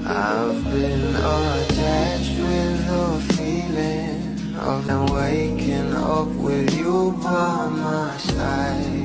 I've been attached with the feeling of waking up with you by my side.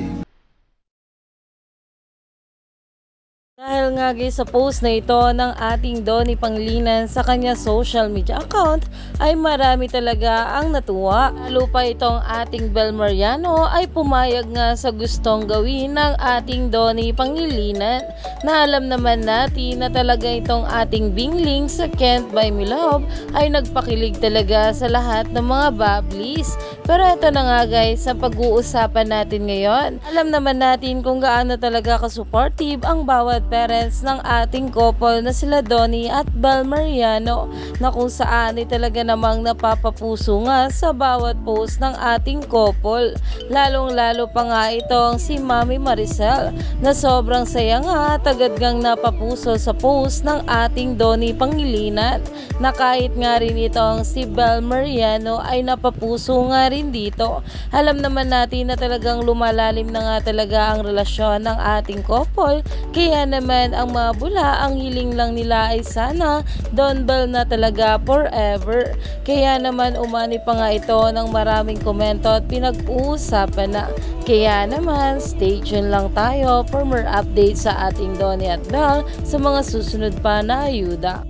Dahil nga guys sa post na ito ng ating Donnie Pangilinan sa kanya social media account ay marami talaga ang natuwa. Lalo pa itong ating Bel Mariano ay pumayag nga sa gustong gawin ng ating Donnie Pangilinan, na alam naman natin na talaga itong ating Bingling sa Can't Buy Me Love ay nagpakilig talaga sa lahat ng mga bablis. Pero ito na nga guys sa pag-uusapan natin ngayon. Alam naman natin kung gaano talaga ka-supportive ang bawat parents ng ating couple na sila Donnie at Bel Mariano, na kung saan ay talaga namang napapapuso nga sa bawat post ng ating couple. Lalong lalo pa nga itong si Mami Maricel na sobrang saya nga tagad gang napapuso sa post ng ating Donnie Pangilinan, na kahit nga rin itong si Bel Mariano ay napapuso nga rin dito. Alam naman natin na talagang lumalalim na nga talaga ang relasyon ng ating couple, kaya naman ang mabula ang hiling lang nila ay sana Don Bel na talaga forever. Kaya naman umani pa nga ito ng maraming komento at pinag-uusapan na. Kaya naman stay tuned lang tayo for more updates sa ating Donnie at Bel sa mga susunod pa na ayuda.